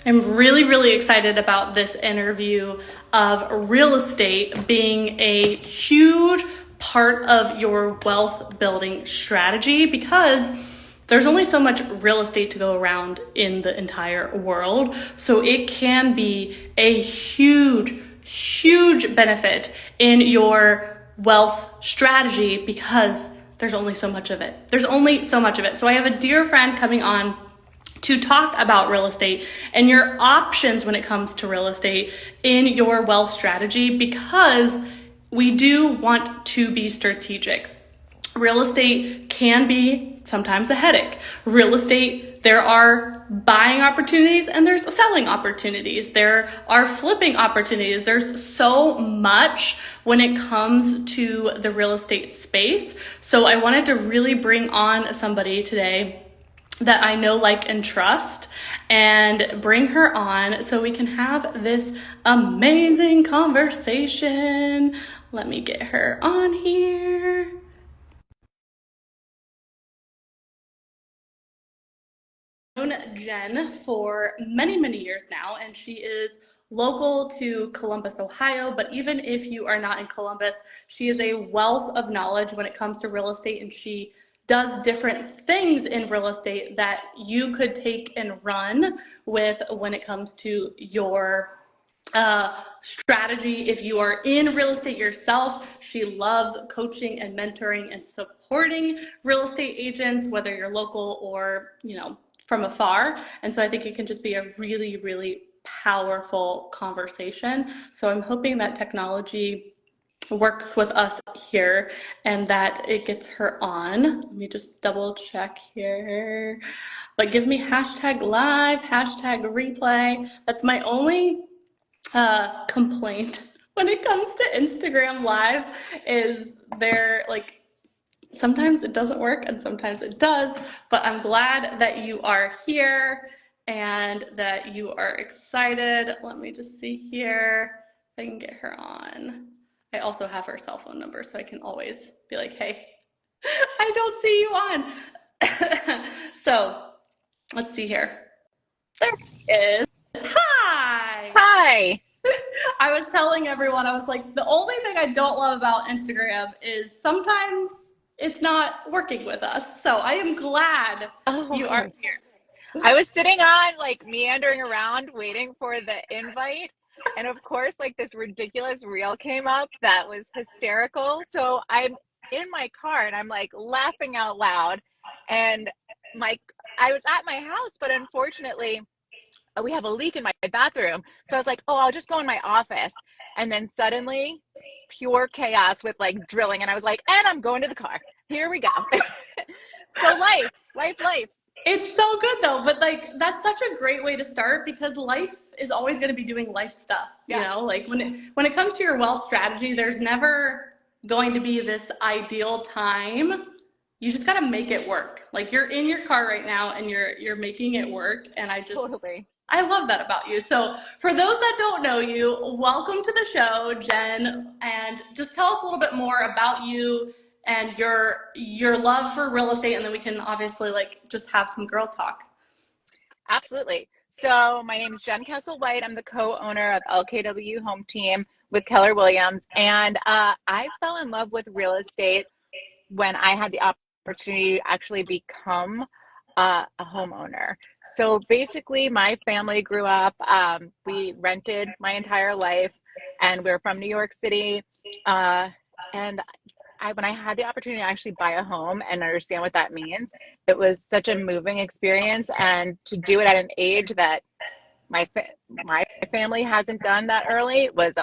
I'm really, really excited about this interview of real estate being a huge part of your wealth building strategy because there's only so much real estate to go around in the entire world. So it can be a huge, huge benefit in your wealth strategy because there's only so much of it. There's only so much of it. So I have a dear friend coming on to talk about real estate and your options when it comes to real estate in your wealth strategy because we do want to be strategic. Real estate can be sometimes a headache. Real estate, there are buying opportunities and there's selling opportunities. There are flipping opportunities. There's so much when it comes to the real estate space. So I wanted to really bring on somebody today that I know, like, and trust and bring her on so we can have this amazing conversation. Let me get her on here. I've known Jen for many, many years now, and she is local to Columbus, Ohio. But even if you are not in Columbus, she is a wealth of knowledge when it comes to real estate, and she does different things in real estate that you could take and run with when it comes to your strategy. If you are in real estate yourself, she loves coaching and mentoring and supporting real estate agents, whether you're local or, from afar. And so I think it can just be a really, really powerful conversation. So I'm hoping that technology works with us here and that it gets her on. Let me just double check here. But give me hashtag live, hashtag replay. That's my only complaint when it comes to Instagram lives is there, like, sometimes it doesn't work and sometimes it does, but I'm glad that you are here and that you are excited. Let me just see here if I can get her on. I also have her cell phone number so I can always be like, hey, I don't see you on. So let's see here. There she is. Hi. Hi. I was telling everyone, I was like, the only thing I don't love about Instagram is sometimes it's not working with us. So I am glad Oh, you are okay. here. I was sitting on like meandering around waiting for the invite. And of course, like this ridiculous reel came up that was hysterical. So I'm in my car and I'm like laughing out loud. And my I was at my house, but unfortunately, we have a leak in my bathroom. So I was like, oh, I'll just go in my office. And then suddenly, pure chaos with like drilling. And I was like, and I'm going to the car. Here we go. So life. It's so good though, but like that's such a great way to start because life is always going to be doing life stuff, Yeah, like when it comes to your wealth strategy, there's never going to be this ideal time. You just got to make it work. Like you're in your car right now and you're making it work and totally. I love that about you. So, for those that don't know you, welcome to the show, Jen, and just tell us a little bit more about you and your love for real estate, and then we can obviously like just have some girl talk. Absolutely. So my name is Jen Kessel White. I'm the co-owner of LKW Home Team with Keller Williams. And I fell in love with real estate when I had the opportunity to actually become a homeowner. So basically, my family grew up, we rented my entire life, and we're from New York City. Uh, and when I had the opportunity to actually buy a home and understand what that means, it was such a moving experience. And to do it at an age that my family hasn't done that early was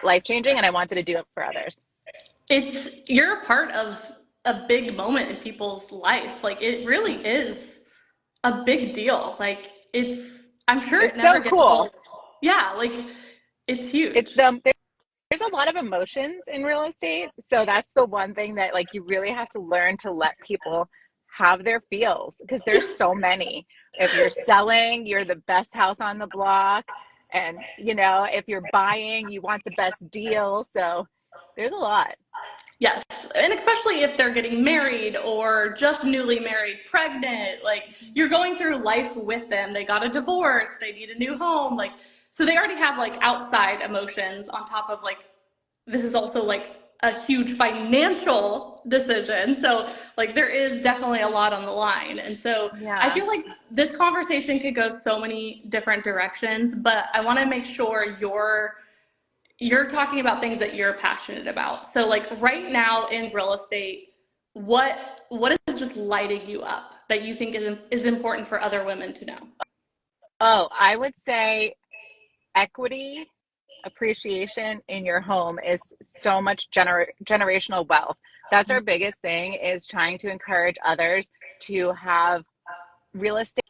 life changing, and I wanted to do it for others. You're a part of a big moment in people's life. Like it really is a big deal. Like I'm sure it It's never so gets cool. old. Yeah, like it's It's huge. there's a lot of emotions in real estate, so that's the one thing that like you really have to learn to let people have their feels because there's so many. If you're selling, you're the best house on the block, and if you're buying, you want the best deal. So There's a lot. Yes, and especially if they're getting married or just newly married, pregnant, like you're going through life with them. They got a divorce, they need a new home, like so they already have like outside emotions on top of like this is also like a huge financial decision. So like there is definitely a lot on the line. And so I Yeah. feel like this conversation could go so many different directions, but I want to make sure you're talking about things that you're passionate about. So like right now in real estate, what is just lighting you up that you think is important for other women to know? Oh, I would say equity appreciation in your home is so much generational wealth. That's our biggest thing is trying to encourage others to have real estate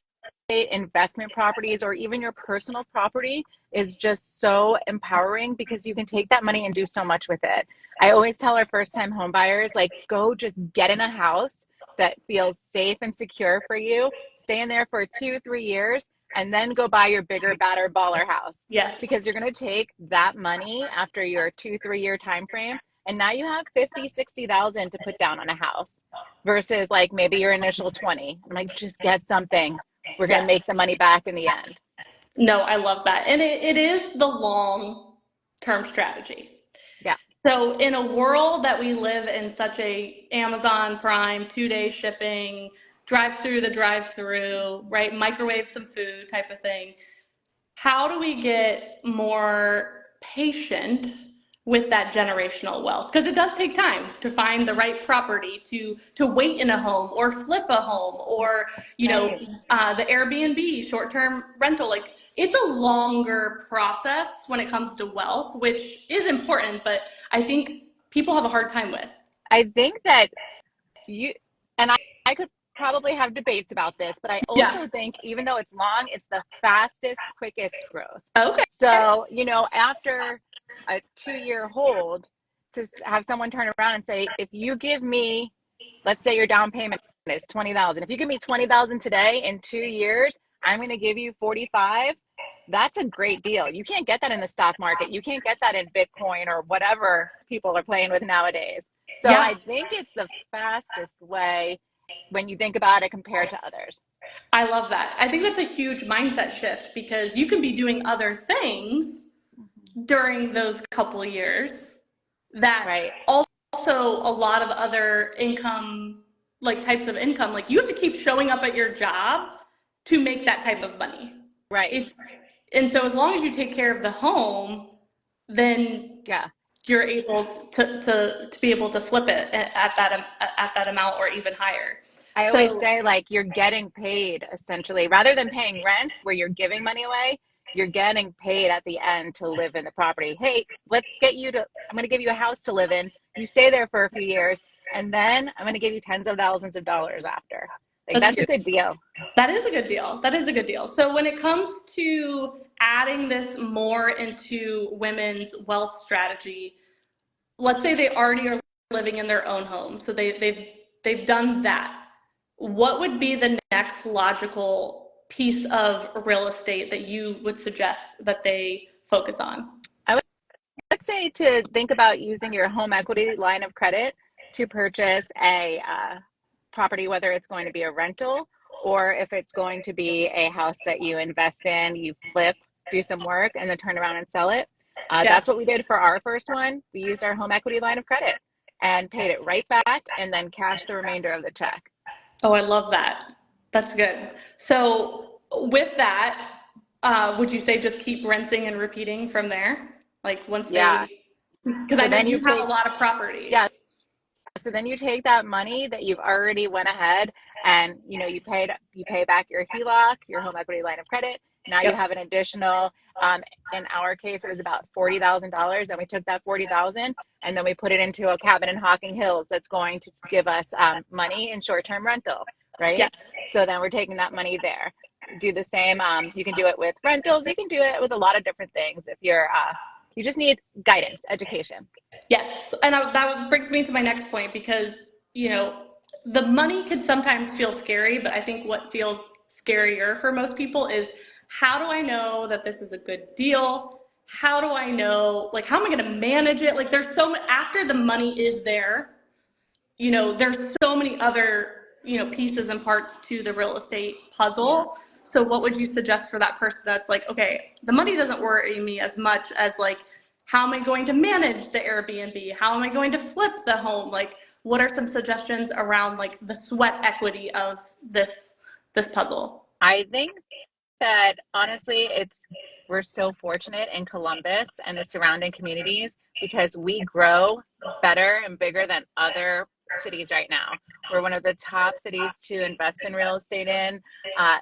investment properties or even your personal property is just so empowering because you can take that money and do so much with it. I always tell our first time home buyers, like, go just get in a house that feels safe and secure for you, stay in there for 2, 3 years, and then go buy your bigger, badder baller house Yes. because you're going to take that money after your 2, 3 year time frame. And now you have 50, 60,000 to put down on a house versus like maybe your initial 20. I'm like, just get something, we're going to Yes. make the money back in the end. No, I love that. And it is the long term strategy. Yeah. So in a world that we live in such a Amazon Prime 2 day shipping, drive through the drive through, right? Microwave some food type of thing. How do we get more patient with that generational wealth? Because it does take time to find the right property, to wait in a home or flip a home or Right. the Airbnb short term rental. Like it's a longer process when it comes to wealth, which is important, but I think people have a hard time with. I think that you and I could probably have debates about this, but I Yeah. also think even though it's long, it's the fastest, quickest growth. Okay. So, after a 2 year hold, to have someone turn around and say, if you give me, let's say your down payment is 20,000. If you give me 20,000 today in 2 years, I'm going to give you 45. That's a great deal. You can't get that in the stock market. You can't get that in Bitcoin or whatever people are playing with nowadays. So Yeah. I think it's the fastest way when you think about it compared to others. I love that. I think that's a huge mindset shift because you can be doing other things during those couple years that Right. also a lot of other income like types of income like you have to keep showing up at your job to make that type of money Right. if and so as long as you take care of the home then Yeah. you're able to be able to flip it at that amount or even higher. I always So say, like, you're getting paid essentially rather than paying rent where you're giving money away. You're getting paid at the end to live in the property. Hey, I'm going to give you a house to live in. You stay there for a few years, and then I'm going to give you tens of thousands of dollars after. Like, that's that's a good. good deal. That is a good deal. That is a good deal. So when it comes to adding this more into women's wealth strategy, let's say they already are living in their own home. So they've done that. What would be the next logical piece of real estate that you would suggest that they focus on? I would say to think about using your home equity line of credit to purchase a property, whether it's going to be a rental or if it's going to be a house that you invest in, you flip, do some work, and then turn around and sell it. Yeah. That's what we did for our first one. We used our home equity line of credit and paid it right back and then cashed the remainder of the check. Oh, I love that. That's good. So with that, would you say just keep rinsing and repeating from there? Like once Yeah. because I So know then you you have a take, lot of properties. yeah, so then you take that money that you've already went ahead and you pay back your HELOC, your home equity line of credit. Now you Yep. have an additional, in our case it was about $40,000. Then we took that 40,000 and then we put it into a cabin in Hocking Hills that's going to give us money in short-term rental, Yes. right? So then we're taking that money there. Do the same. You can do it with rentals. You can do it with a lot of different things. If you just need guidance, education. Yes. And that brings me to my next point because, you know, the money could sometimes feel scary, but I think what feels scarier for most people is how do I know that this is a good deal? how do I know, like, how am I going to manage it? Like, there's so much, after the money is there, there's so many other, pieces and parts to the real estate Yeah. puzzle. So what would you suggest for that person that's like, okay, the money doesn't worry me as much as like, how am I going to manage the Airbnb? How am I going to flip the home? Like, what are some suggestions around like the sweat equity of this puzzle? I think that honestly, we're so fortunate in Columbus and the surrounding communities because we grow better and bigger than other cities right now. We're one of the top cities to invest in real estate in. Uh,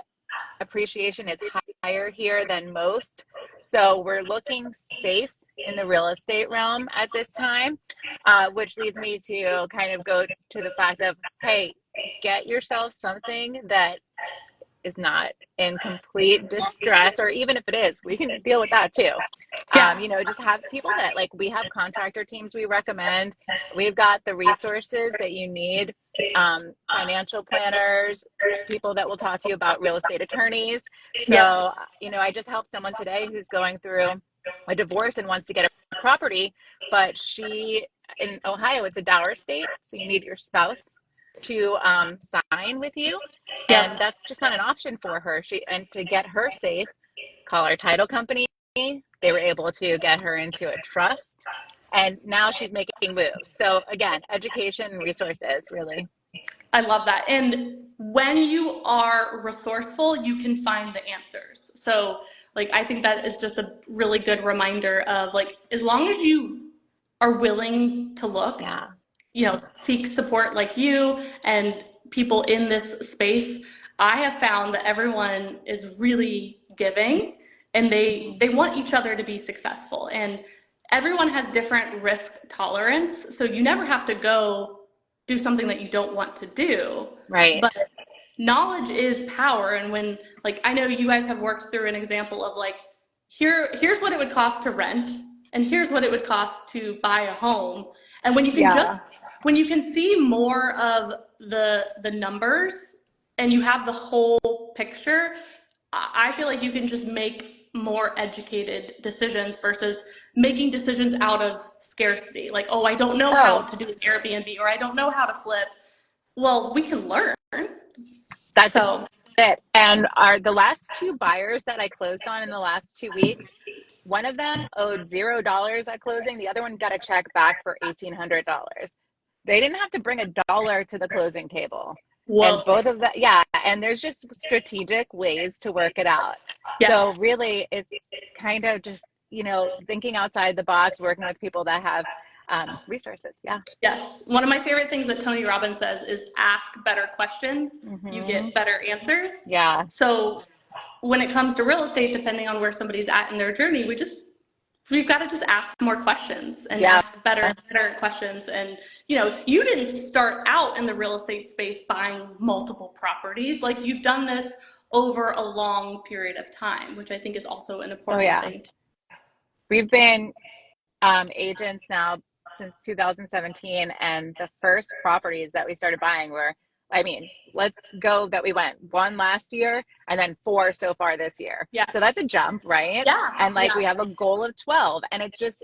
Appreciation is higher here than most. So we're looking safe in the real estate realm at this time, which leads me to kind of go to the fact of, hey, get yourself something that is not in complete distress, or even if it is, we can deal with that too. Yeah. Just have people that, like, we have contractor teams we recommend. We've got the resources that you need, financial planners, people that will talk to you about real estate attorneys. Yep. So, I just helped someone today who's going through a divorce and wants to get a property, but in Ohio, it's a dower state, so you need your spouse to sign with you, and Yep. that's just not an option for her. And to get her safe, call our title company. They were able to get her into a trust, and now she's making moves. So again, education and resources, really. I love that. And when you are resourceful, you can find the answers. So, like, I think that is just a really good reminder of like, as long as you are willing to look, Yeah. seek support like you and people in this space, I have found that everyone is really giving and they want each other to be successful. And everyone has different risk tolerance. So you never have to go do something that you don't want to do. Right. But knowledge is power. And when, like, I know you guys have worked through an example of like, here's what it would cost to rent, and here's what it would cost to buy a home. And Yeah. when you can see more of the numbers and you have the whole picture, I feel like you can just make more educated decisions versus making decisions out of scarcity. Like, oh, I don't know how Oh, to do an Airbnb or I don't know how to flip. Well, we can learn. that's So, it. And are the last two buyers that I closed on in the last 2 weeks, one of them owed $0 at closing. The other one got a check back for $1,800. They didn't have to bring a dollar to the closing table. And whoa. both of that, yeah. And there's just strategic ways to work it out. So Yes. really, it's kind of just, thinking outside the box, working with people that have resources. Yeah. Yes. One of my favorite things that Tony Robbins says is ask better questions, you Hmm. get better answers. Yeah. So when it comes to real estate, depending on where somebody's at in their journey, we've got to just ask more questions and Yeah. ask better questions. And you didn't start out in the real estate space buying multiple properties. Like, you've done this over a long period of time, which I think is also an Oh, important yeah. thing. We've been agents now since 2017, and the first properties that we started buying were, I mean, let's go that we went one last year and then four so far this year. Yeah. So that's a jump, right? Yeah. And like Yeah. we have a goal of 12, and it's just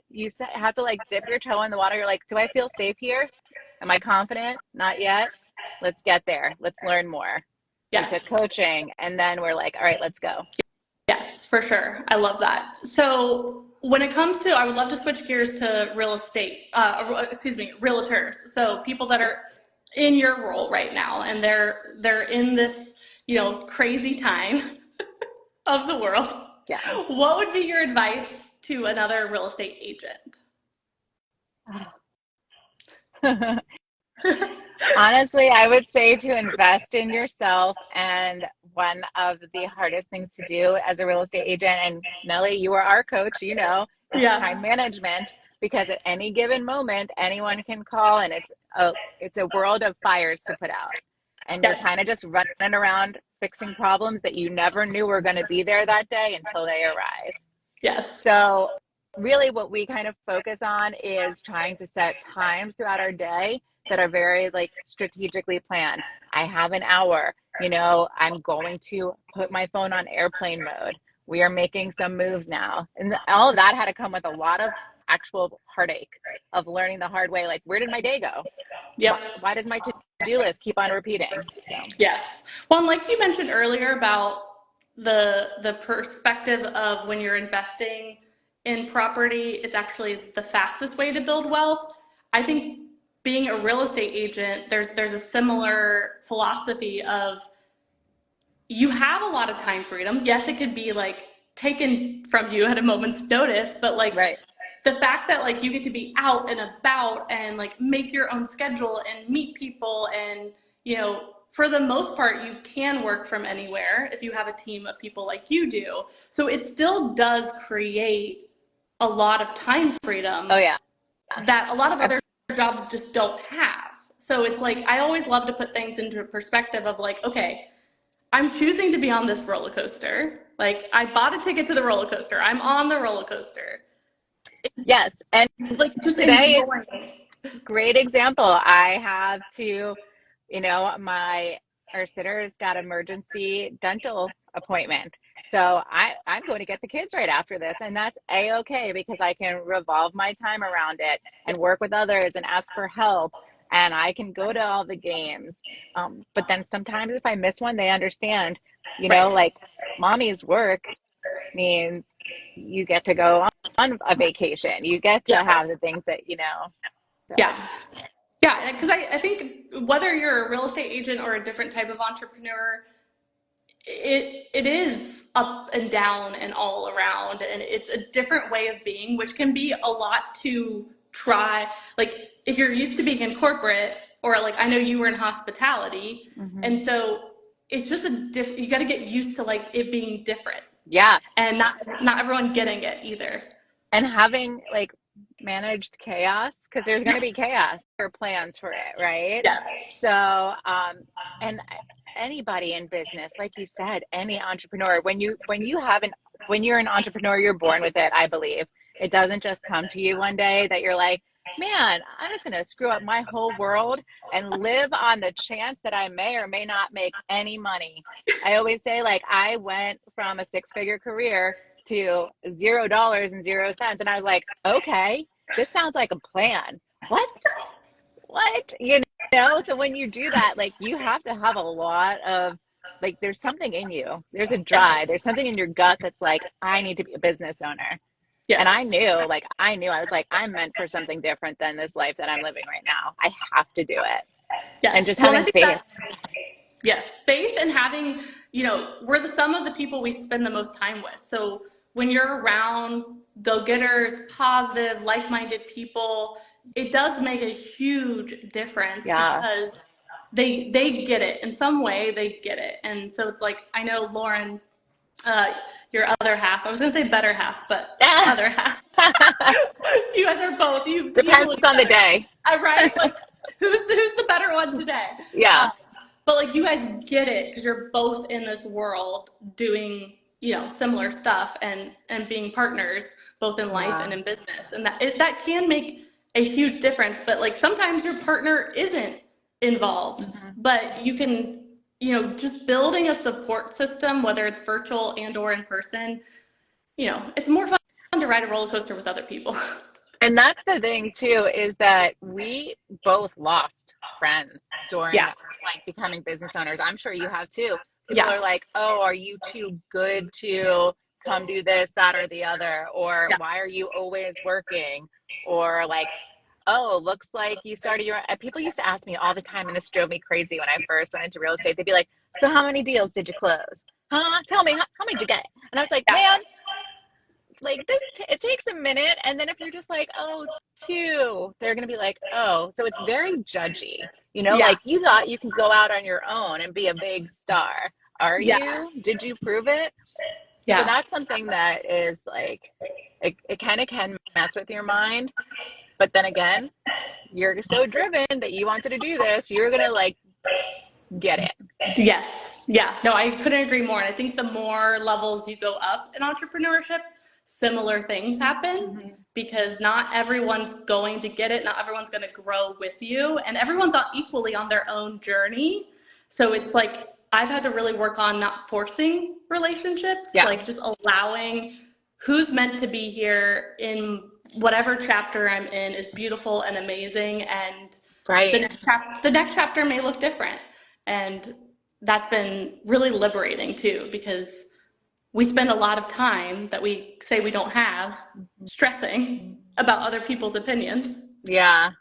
have to like dip your toe in the water. You're like, do I feel safe here? Am I confident? Not yet. Let's get there. Let's learn more. We took Yes. coaching, and then we're like, all right, let's go. Yes, for sure. I love that. So when it comes to, I would love to switch gears to real estate, excuse me, realtors. So people that are in your role right now and they're in this, crazy time of the world. Yeah. What would be your advice to another real estate agent? Honestly, I would say to invest in yourself. And one of the hardest things to do as a real estate agent, and Nellie, you are our coach, is Yeah. time management, because at any given moment, anyone can call, and it's a world of fires to put out. And you're Yeah. kind of just running around fixing problems that you never knew were going to be there that day until they arise. Yes. So really what we kind of focus on is trying to set times throughout our day that are very like strategically planned. I have an hour, I'm going to put my phone on airplane mode. we are making some moves now. And all of that had to come with a lot of actual heartache of learning the hard way. Like, where did my day go? Yep. Why does my to-do list keep on repeating? So, Yes. Well, and like you mentioned earlier about the perspective of when you're investing in property, it's actually the fastest way to build wealth. I think being a real estate agent, there's a similar philosophy of you have a lot of time freedom. Yes, it could be like taken from you at a moment's notice, but like right. the fact that like you get to be out and about and like make your own schedule and meet people, and for the most part you can work from anywhere if you have a team of people like you do. So it still does create a lot of time freedom. Oh yeah. That a lot of other jobs just don't have. So it's like I always love to put things into a perspective of like, okay, I'm choosing to be on this roller coaster. Like I bought a ticket to the roller coaster. I'm on the roller coaster. Yes. And Like just today is enjoying. a great example. I have to, our sitter's got emergency dental appointment. So I'm going to get the kids right after this. And that's A-okay because I can revolve my time around it and work with others and ask for help. And I can go to all the games. But then sometimes if I miss one, they understand, Right. like mommy's work means you get to go on a vacation. You get to Yeah. have the things that, so. Yeah. Yeah. Because I think whether you're a real estate agent or a different type of entrepreneur, it is up and down and all around, and it's a different way of being, which can be a lot to try. Like if you're used to being in corporate, or like I know you were in hospitality, and so it's just you got to get used to like it being different. Yeah. And not everyone getting it either. And having like managed chaos, because there's going to be chaos or plans for it, right? Yes. So, and anybody in business, like you said, any entrepreneur, when you're an entrepreneur, you're born with it. I believe it doesn't just come to you one day that you're like, man, I'm just going to screw up my whole world and live on the chance that I may or may not make any money. I always say, like, I went from a 6-figure career to $0 and 0 cents. And I was like, okay, this sounds like a plan. What? So when you do that, like you have to have a lot of, like, there's something in you. There's a drive. There's something in your gut that's like, I need to be a business owner. Yes. And I was like, I'm meant for something different than this life that I'm living right now. I have to do it. Yes. And just having faith. Yes, faith, and having, we're the sum of the people we spend the most time with. So when you're around go-getters, positive, like-minded people, it does make a huge difference. Yeah. Because they get it in some way. They get it. And so it's like, I know Lauren, your other half, I was gonna say better half, but other half. You guys are both, you Depends on the day. right? Like who's the better one today? Yeah. But like you guys get it because you're both in this world doing, similar stuff and being partners both in life and in business. And that can make a huge difference. But like sometimes your partner isn't involved, but you can, just building a support system, whether it's virtual and or in person, it's more fun to ride a roller coaster with other people. And that's the thing too, is that we both lost friends during like becoming business owners. I'm sure you have too. People are like, oh, are you too good to come do this, that, or the other? Or why are you always working? Or like, oh, looks like you started your, people used to ask me all the time, and this drove me crazy when I first went into real estate. They'd be like, so how many deals did you close? Huh? Tell me, how many did you get? And I was like, man, like this, it takes a minute. And then if you're just like, oh, 2, they're going to be like, oh, so it's very judgy, like you thought you can go out on your own and be a big star. Are you? Did you prove it? Yeah. So that's something that is like, it kind of can mess with your mind. But then again, you're so driven that you wanted to do this. You're going to like get it. Yes. Yeah. No, I couldn't agree more. And I think the more levels you go up in entrepreneurship, similar things happen because not everyone's going to get it. Not everyone's going to grow with you, and everyone's not equally on their own journey. So it's like I've had to really work on not forcing relationships, Yeah. like just allowing who's meant to be here in whatever chapter I'm in is beautiful and amazing, and Right. the next chapter may look different. And that's been really liberating too, because we spend a lot of time that we say we don't have stressing about other people's opinions. Yeah.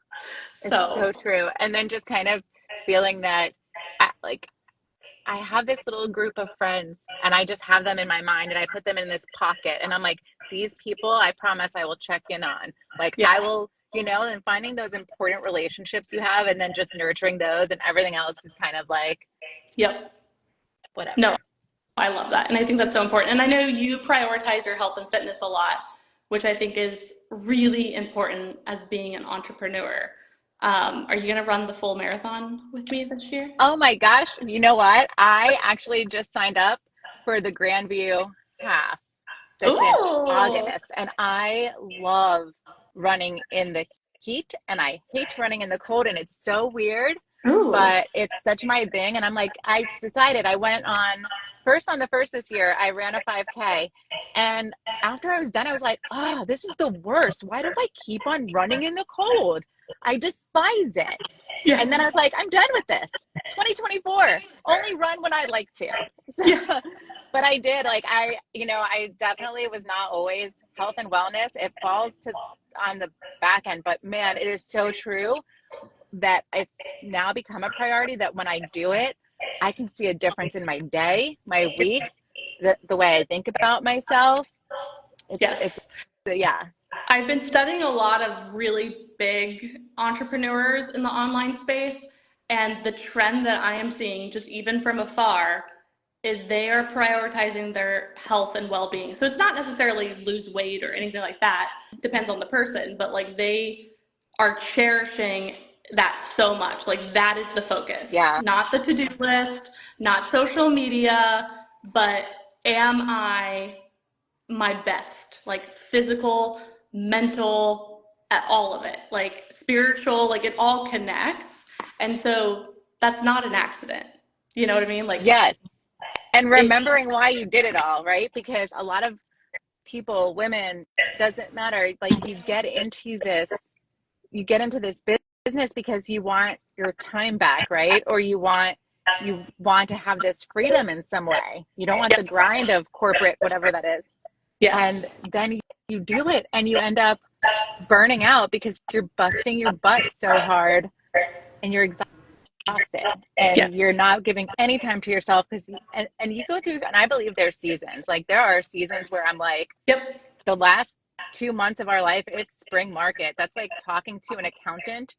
It's so So, true. And then just kind of feeling that like I have this little group of friends and I just have them in my mind and I put them in this pocket and I'm like, these people, I promise I will check in on. Like yeah, I will, and finding those important relationships you have and then just nurturing those and everything else is kind of like yep. No, whatever. I love that. And I think that's so important. And I know you prioritize your health and fitness a lot, which I think is really important as being an entrepreneur. Are you going to run the full marathon with me this year? Oh my gosh, you know what? I actually just signed up for the Grandview half that's in Ooh. August and I love running in the heat and I hate running in the cold and it's so weird, Ooh. but it's such my thing. And I'm like, I decided I went on the first this year, I ran a 5K. And after I was done, I was like, oh, this is the worst. Why do I keep on running in the cold? I despise it. Yeah. And then I was like, I'm done with this. 2024, only run when I like to. So, Yeah. but I did I definitely was not always health and wellness. It falls to on the back end, but man, it is so true that it's now become a priority that when I do it, I can see a difference in my day, my week, the way I think about myself. It's Yes. yeah. I've been studying a lot of really big entrepreneurs in the online space, and the trend that I am seeing, just even from afar, is they are prioritizing their health and well being. So it's not necessarily lose weight or anything like that, depends on the person, but like they are cherishing that so much. Like that is the focus, Yeah. not the to do list, not social media, but am I my best, like physical, mental, at all of it, like spiritual, like it all connects. And so that's not an accident. You know what I mean? Like Yes. And it, remembering why you did it all, right? Because a lot of people, women, doesn't matter. Like you get into this business because you want your time back, right? Or you want to have this freedom in some way. You don't want the yep, grind of corporate, whatever that is. And yes, then you do it and you end up burning out because you're busting your butt so hard and you're exhausted yes, and you're not giving any time to yourself because and you go through and I believe there's seasons. Like there are seasons where I'm like yep, the last 2 months of our life, it's spring market. That's like talking to an accountant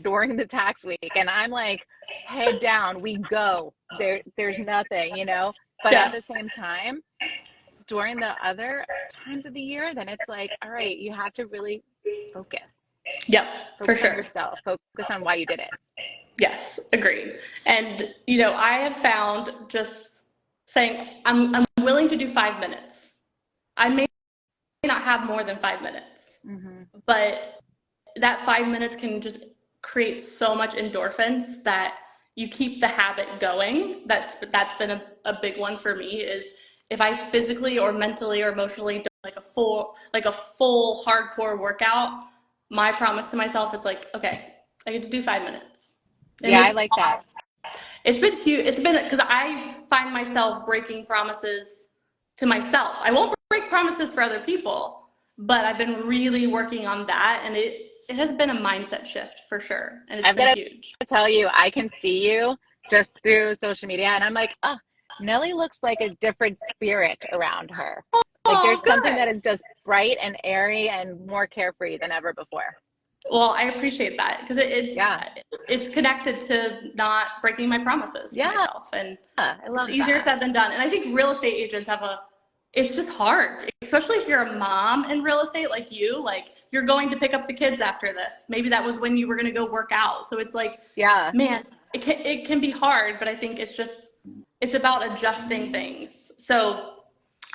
during the tax week. And I'm like, head down, we go. There's nothing. But at yes, the same time, during the other times of the year, then it's like, all right, you have to really focus. yep, for Focus on sure. yourself. Focus on why you did it. Yes, agreed. And I have found just saying I'm willing to do 5 minutes. I may not have more than 5 minutes, Mm-hmm. but that 5 minutes can just create so much endorphins that you keep the habit going. That's been a big one for me, is if I physically or mentally or emotionally don't like a full hardcore workout, my promise to myself is like, okay, I get to do 5 minutes. It Yeah, may I like that. fall. It's been cute. It's been because I find myself breaking promises to myself. I won't break promises for other people, but I've been really working on that, and it has been a mindset shift for sure, and it's I've been got huge. to tell you, I can see you just through social media, and I'm like, oh, Nellie looks like a different spirit around her. Like Oh, there's something that good. is just bright and airy and more carefree than ever before. Well, I appreciate that because Yeah. it's connected to not breaking my promises to Yeah. myself, and I it's love easier that. said than done. And I think real estate agents it's just hard, especially if you're a mom in real estate like you. Like you're going to pick up the kids after this. Maybe that was when you were going to go work out. So it's like, Yeah. man, it can be hard, but I think it's about adjusting things. So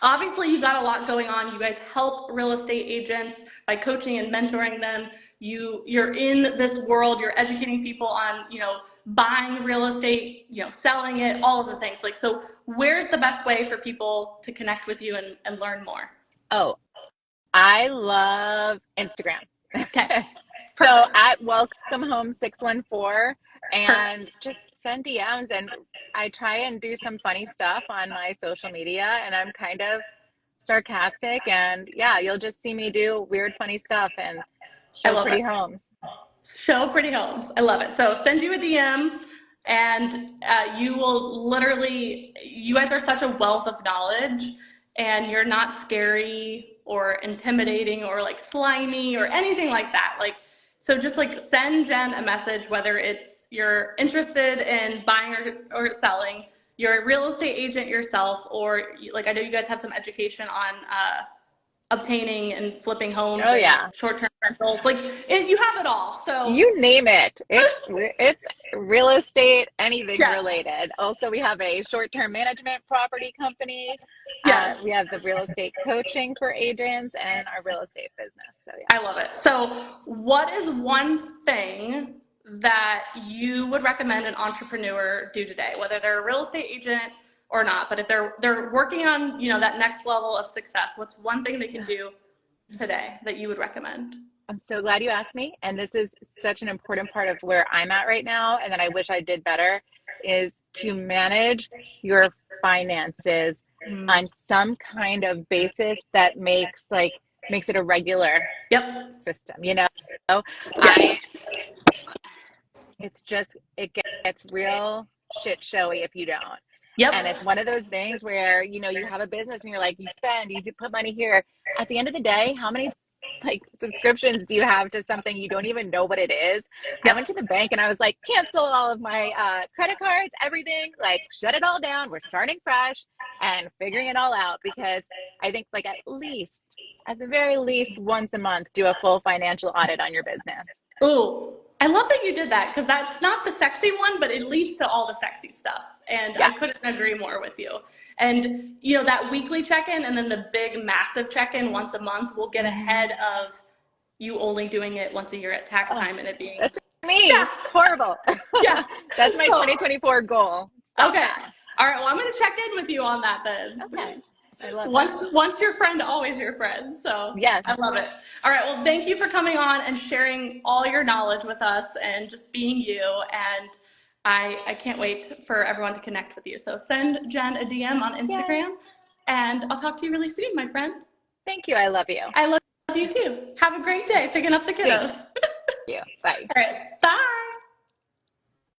obviously you've got a lot going on. You guys help real estate agents by coaching and mentoring them. You're in this world, you're educating people on buying real estate, selling it, all of the things. Like, so where's the best way for people to connect with you and learn more? Oh, I love Instagram. Okay, So perfect, at Welcome Home 614 perfect. and just send DMs, and I try and do some funny stuff on my social media, and I'm kind of sarcastic, and yeah, you'll just see me do weird funny stuff and I show love it. pretty homes. Show pretty homes. I love it. So send you a DM, and you will literally, you guys are such a wealth of knowledge, and you're not scary or intimidating or like slimy or anything like that. Like, so just like send Jen a message, whether it's you're interested in buying or selling, you're a real estate agent yourself, or like I know you guys have some education on obtaining and flipping homes Oh and yeah. short-term rentals. Like you have it all. So You name it. It's real estate, anything yes, related. Also, we have a short-term management property company. yes, We have the real estate coaching for agents and our real estate business. So yeah. I love it. So what is one thing that you would recommend an entrepreneur do today, whether they're a real estate agent or not, but if they're working on, that next level of success, what's one thing they can do today that you would recommend? I'm so glad you asked me. And this is such an important part of where I'm at right now, and that I wish I did better, is to manage your finances Mm. on some kind of basis that makes it a regular Yep. system. I Yes. it's just it gets real shit showy if you don't. And Yep. it's one of those things where, you have a business and you're like, you do put money here. At the end of the day, how many like subscriptions do you have to something you don't even know what it is? I Yep. went to the bank and I was like, cancel all of my credit cards, everything, like shut it all down. We're starting fresh and figuring it all out, because I think like at the very least once a month, do a full financial audit on your business. Ooh, I love that you did that because that's not the sexy one, but it leads to all the sexy stuff. And I Yeah. couldn't agree more with you. And that weekly check-in and then the big massive check-in once a month will get ahead Mhm. of you only doing it once a year at tax Oh, time and it being, that's me. yeah, Horrible. yeah. That's my So, 2024 goal. Stop okay. that. All right, well, I'm going to check in with you on that then. Okay. I love that. Once your friend, always your friend. So Yes. I love it. All right. Well, thank you for coming on and sharing all your knowledge with us and just being you. And I can't wait for everyone to connect with you. So send Jen a DM on Yay. Instagram, and I'll talk to you really soon, my friend. Thank you. I love you. I love you too. Have a great day picking up the Thanks. kiddos. You. Bye. All right. Bye.